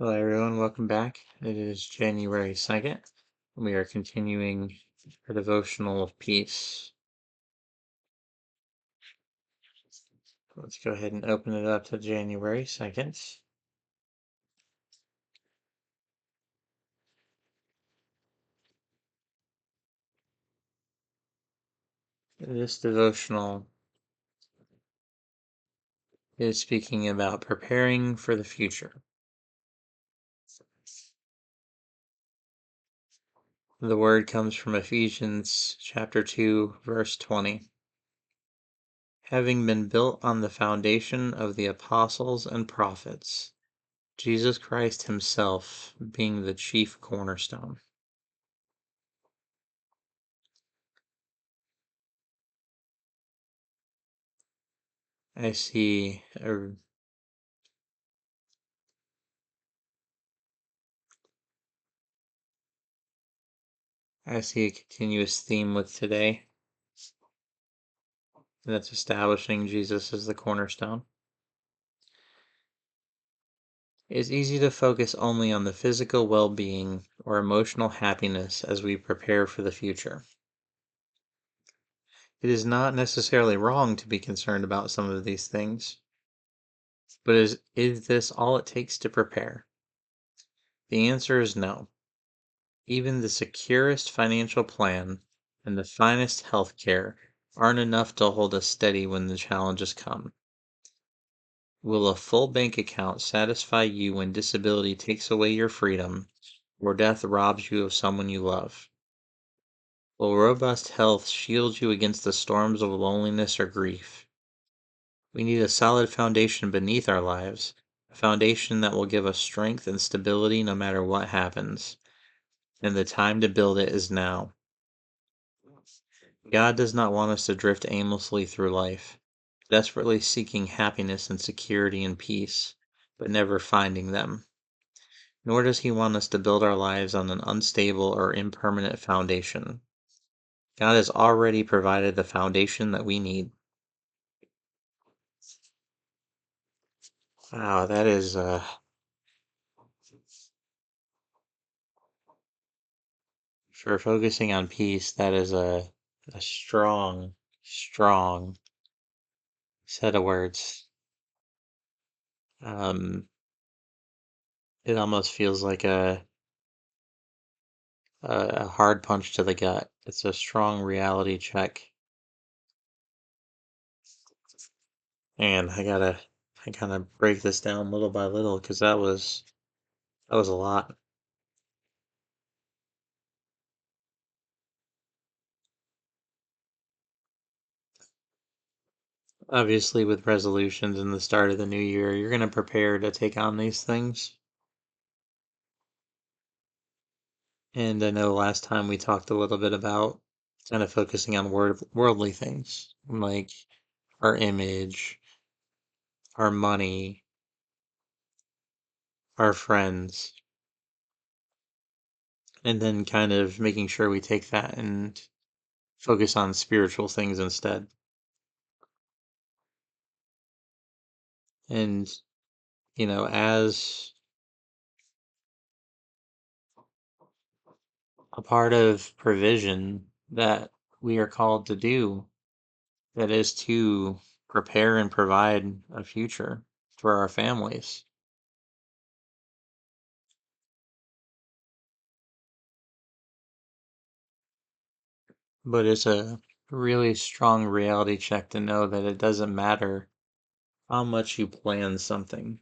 Hello, everyone. Welcome back. It is January 2nd, and we are continuing our devotional of peace. Let's go ahead and open it up to January 2nd. This devotional is speaking about preparing for the future. The word comes from Ephesians chapter 2, verse 20. Having been built on the foundation of the apostles and prophets, Jesus Christ himself being the chief cornerstone. I see a continuous theme with today that's establishing Jesus as the cornerstone. It's easy to focus only on the physical well being or emotional happiness as we prepare for the future. It is not necessarily wrong to be concerned about some of these things, but is this all it takes to prepare? The answer is no. Even the securest financial plan and the finest health care aren't enough to hold us steady when the challenges come. Will a full bank account satisfy you when disability takes away your freedom or death robs you of someone you love? Will robust health shield you against the storms of loneliness or grief? We need a solid foundation beneath our lives, a foundation that will give us strength and stability no matter what happens. And the time to build it is now. God does not want us to drift aimlessly through life, desperately seeking happiness and security and peace, but never finding them. Nor does he want us to build our lives on an unstable or impermanent foundation. God has already provided the foundation that we need. Wow, that is for focusing on peace, that is a strong, strong set of words. It almost feels like a hard punch to the gut. It's a strong reality check. And I gotta break this down little by little because that was a lot. Obviously, with resolutions in the start of the new year, you're gonna prepare to take on these things. And I know last time we talked a little bit about kind of focusing on worldly things like our image, our money, our friends, and then kind of making sure we take that and focus on spiritual things instead. And, as a part of provision that we are called to do, that is to prepare and provide a future for our families. But it's a really strong reality check to know that it doesn't matter how much you plan something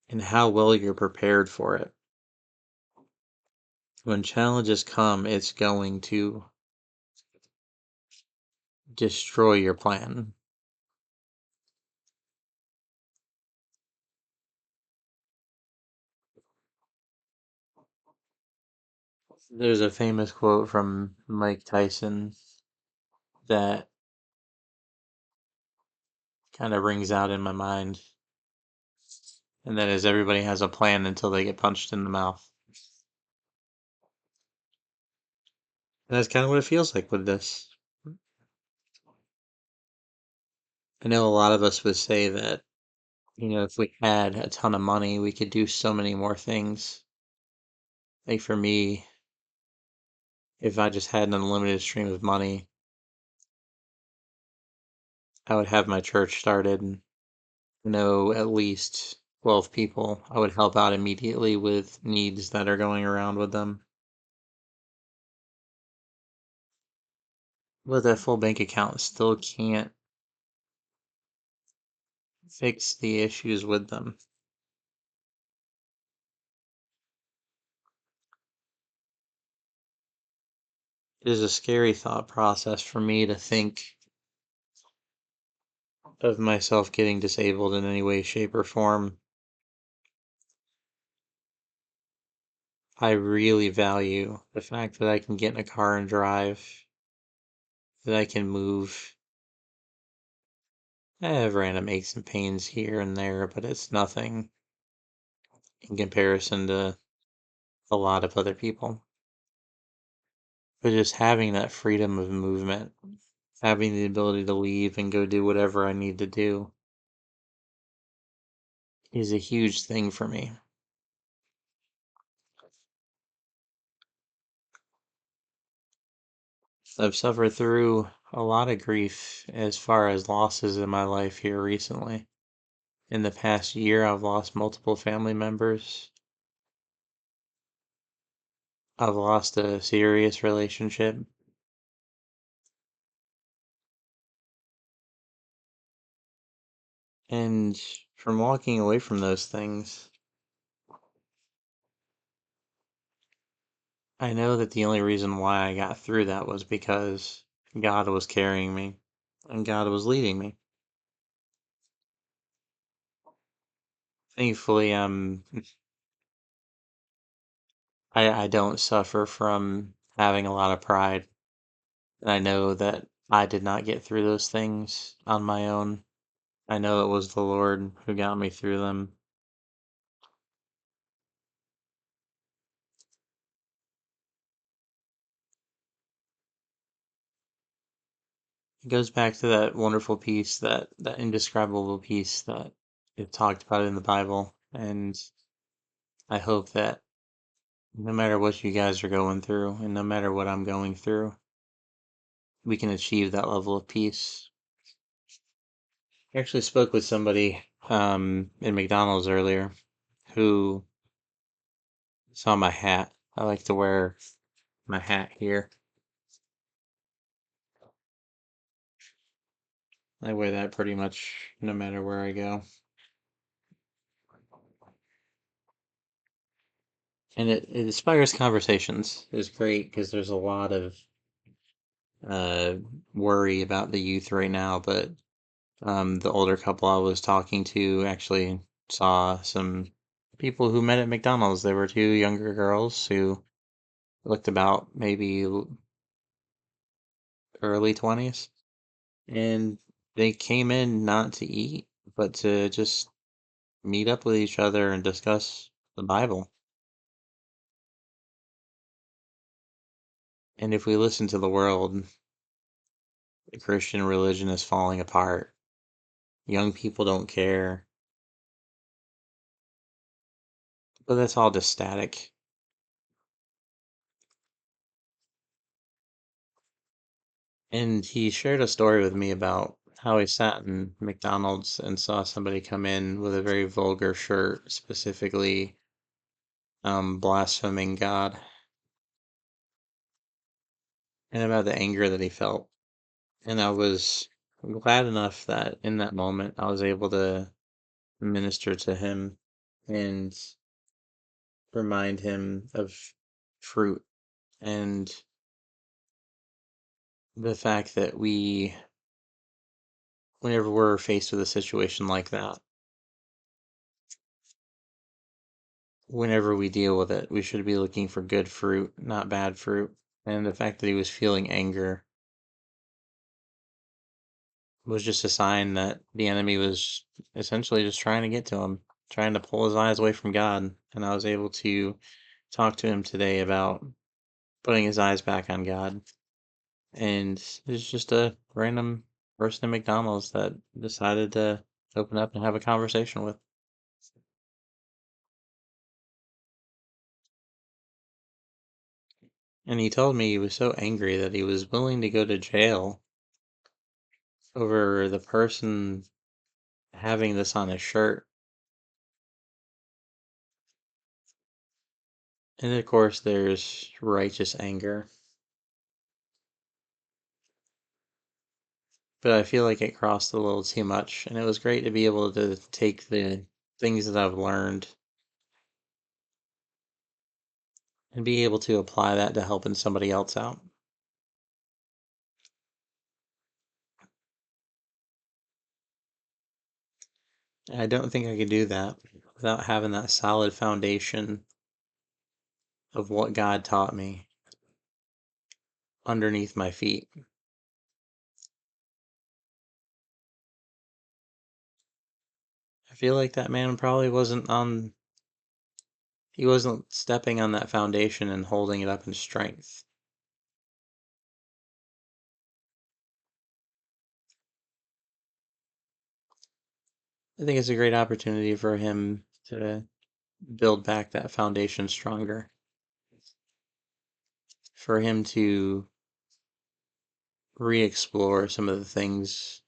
and how well you're prepared for it. When challenges come, it's going to destroy your plan. There's a famous quote from Mike Tyson that kind of rings out in my mind, and that is everybody has a plan until they get punched in the mouth. And that's kind of what it feels like with this. I know a lot of us would say that If we had a ton of money, we could do so many more things. Like for me, if I just had an unlimited stream of money, I would have my church started and know at least 12 people. I would help out immediately with needs that are going around with them. But that full bank account still can't fix the issues with them. It is a scary thought process for me to think of myself getting disabled in any way, shape, or form. I really value the fact that I can get in a car and drive, that I can move. I have random aches and pains here and there, but it's nothing in comparison to a lot of other people. But just having that freedom of movement, having the ability to leave and go do whatever I need to do is a huge thing for me. I've suffered through a lot of grief as far as losses in my life here recently. In the past year, I've lost multiple family members. I've lost a serious relationship. And from walking away from those things, I know that the only reason why I got through that was because God was carrying me and God was leading me. Thankfully, I don't suffer from having a lot of pride. And I know that I did not get through those things on my own. I know it was the Lord who got me through them. It goes back to that wonderful peace, that indescribable peace that it talked about in the Bible. And I hope that no matter what you guys are going through, and no matter what I'm going through, we can achieve that level of peace. I actually spoke with somebody in McDonald's earlier who saw my hat. I like to wear my hat here. I wear that pretty much no matter where I go. And it inspires conversations. It's great because there's a lot of uh, worry about the youth right now, but the older couple I was talking to actually saw some people who met at McDonald's. They were two younger girls who looked about maybe early 20s, and they came in not to eat, but to just meet up with each other and discuss the Bible. And if we listen to the world, the Christian religion is falling apart. Young people don't care, but that's all just static. And he shared a story with me about how he sat in McDonald's and saw somebody come in with a very vulgar shirt, specifically blaspheming God, and about the anger that he felt. And I was glad enough that in that moment I was able to minister to him and remind him of fruit and the fact that whenever we're faced with a situation like that, whenever we deal with it, we should be looking for good fruit, not bad fruit. And the fact that he was feeling anger was just a sign that the enemy was essentially just trying to get to him, trying to pull his eyes away from God. And I was able to talk to him today about putting his eyes back on God. And it's just a random person at McDonald's that decided to open up and have a conversation with. And he told me he was so angry that he was willing to go to jail over the person having this on his shirt. And of course, there's righteous anger. But I feel like it crossed a little too much. And it was great to be able to take the things that I've learned and be able to apply that to helping somebody else out. And I don't think I could do that without having that solid foundation of what God taught me underneath my feet. I feel like that man probably he wasn't stepping on that foundation and holding it up in strength. I think it's a great opportunity for him to build back that foundation stronger, for him to re explore some of the things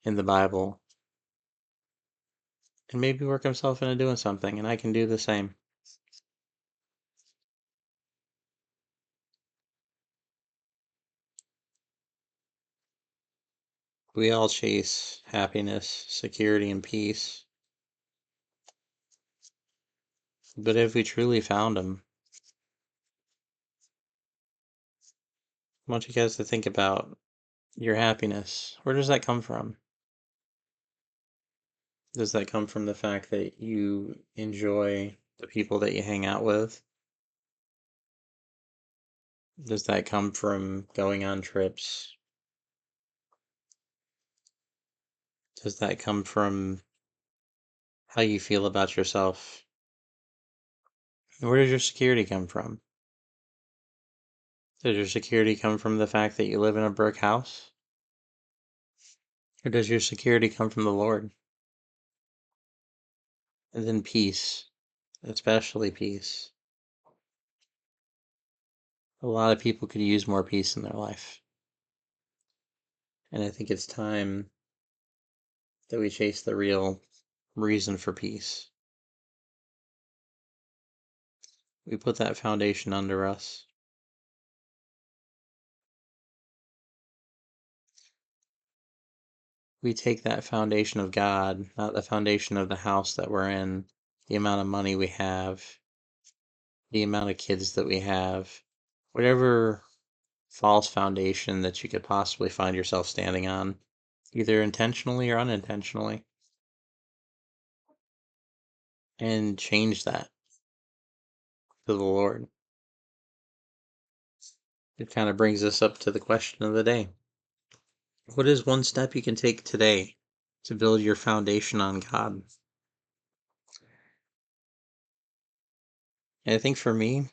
in the Bible and maybe work himself into doing something, and I can do the same. We all chase happiness, security, and peace, but if we truly found them, I want you guys to think about your happiness. Where does that come from? Does that come from the fact that you enjoy the people that you hang out with? Does that come from going on trips? Does that come from how you feel about yourself? Where does your security come from? Does your security come from the fact that you live in a brick house? Or does your security come from the Lord? And then peace, especially peace. A lot of people could use more peace in their life. And I think it's time that we chase the real reason for peace. We put that foundation under us. We take that foundation of God, not the foundation of the house that we're in, the amount of money we have, the amount of kids that we have, whatever false foundation that you could possibly find yourself standing on, either intentionally or unintentionally, and change that to the Lord. It kind of brings us up to the question of the day. What is one step you can take today to build your foundation on God? And I think for me,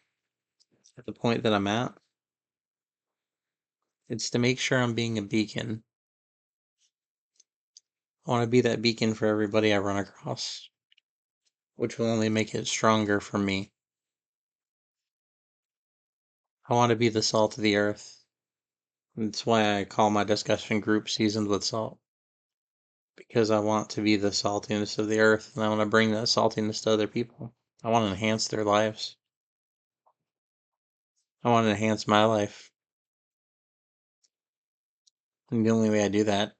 at the point that I'm at, it's to make sure I'm being a beacon. I want to be that beacon for everybody I run across, which will only make it stronger for me. I want to be the salt of the earth. That's why I call my discussion group Seasoned with Salt. Because I want to be the saltiness of the earth, and I want to bring that saltiness to other people. I want to enhance their lives. I want to enhance my life. And the only way I do that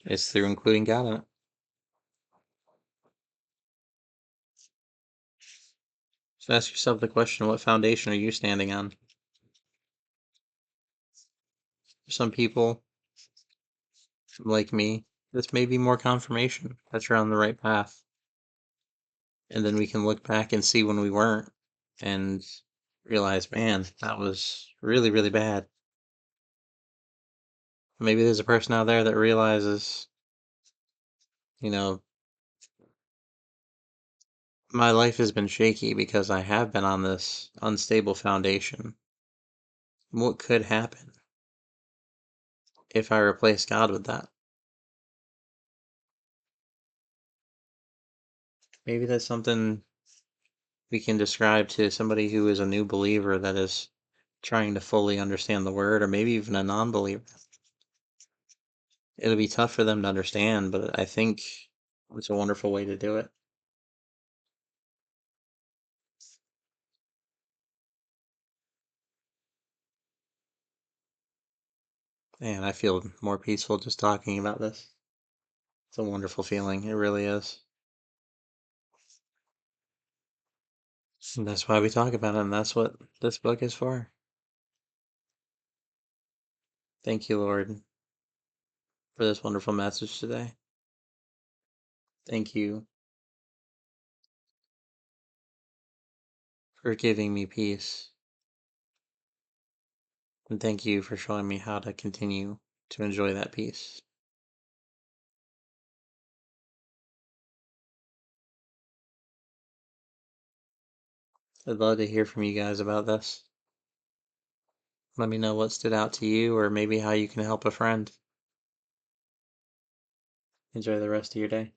is through including God in it. So ask yourself the question, what foundation are you standing on? For some people, like me, this may be more confirmation that you're on the right path. And then we can look back and see when we weren't and realize, man, that was really, really bad. Maybe there's a person out there that realizes, you know, my life has been shaky because I have been on this unstable foundation. What could happen if I replace God with that? Maybe that's something we can describe to somebody who is a new believer that is trying to fully understand the word, or maybe even a non believer. It'll be tough for them to understand, but I think it's a wonderful way to do it. And I feel more peaceful just talking about this. It's a wonderful feeling. It really is. And that's why we talk about it, and that's what this book is for. Thank you, Lord, for this wonderful message today. Thank you for giving me peace. And thank you for showing me how to continue to enjoy that peace. I'd love to hear from you guys about this. Let me know what stood out to you, or maybe how you can help a friend. Enjoy the rest of your day.